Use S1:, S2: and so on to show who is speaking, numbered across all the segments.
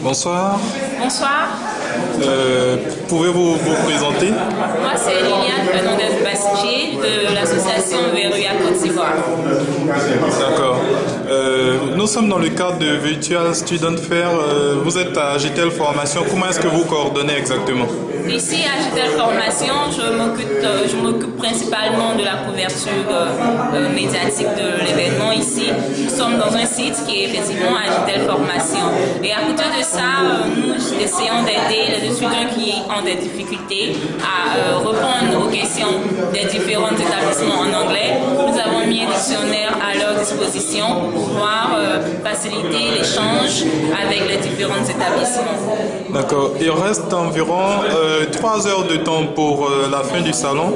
S1: Bonsoir.
S2: Bonsoir.
S1: Pouvez-vous vous présenter?
S2: Moi, c'est Liliane Fernandez-Bastier de l'association Verruya Côte d'Ivoire.
S1: D'accord. Nous sommes dans le cadre de Virtual Student Fair. Vous êtes à GTL Formation. Comment est-ce que vous coordonnez exactement?
S2: Ici, à GTL Formation, je m'occupe principalement de la couverture médiatique de l'événement ici. Nous sommes dans un site qui est effectivement à GTL Formation. Et à côté de ça, nous essayons d'aider les étudiants qui ont des difficultés à répondre aux questions des différents établissements en anglais. Nous avons mis un dictionnaire à leur disposition pour pouvoir faciliter l'échange avec les différents établissements.
S1: D'accord. Il reste environ 3 heures de temps pour la fin du salon.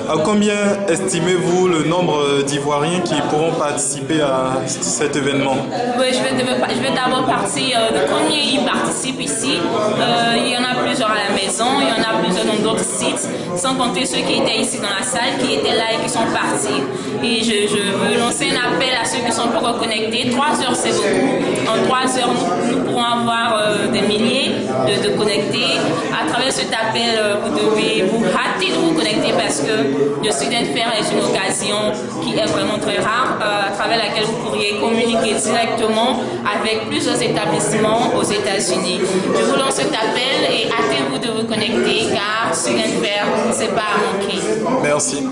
S1: À combien estimez-vous le nombre d'Ivoiriens qui pourront participer à cet événement?
S2: Oui, je vais d'abord partir de combien ils participent ici. Il y en a plusieurs à la maison, il y en a plusieurs dans d'autres sites, sans compter ceux qui étaient ici dans la salle, qui étaient là et qui sont partis. Et je veux lancer un appel à ceux qui sont pas reconnectés. 3 heures, c'est beaucoup. En 3 heures, nous pourrons avoir des milliers de connectés. À travers cet appel, vous devez vous hâter de vous connecter parce que le Student Fair est une occasion qui est vraiment très rare, à travers laquelle vous pourriez communiquer directement avec plusieurs établissements aux États-Unis. Je vous lance cet appel et hâtez-vous de vous connecter car Student Fair, c'est pas à manquer.
S1: Merci.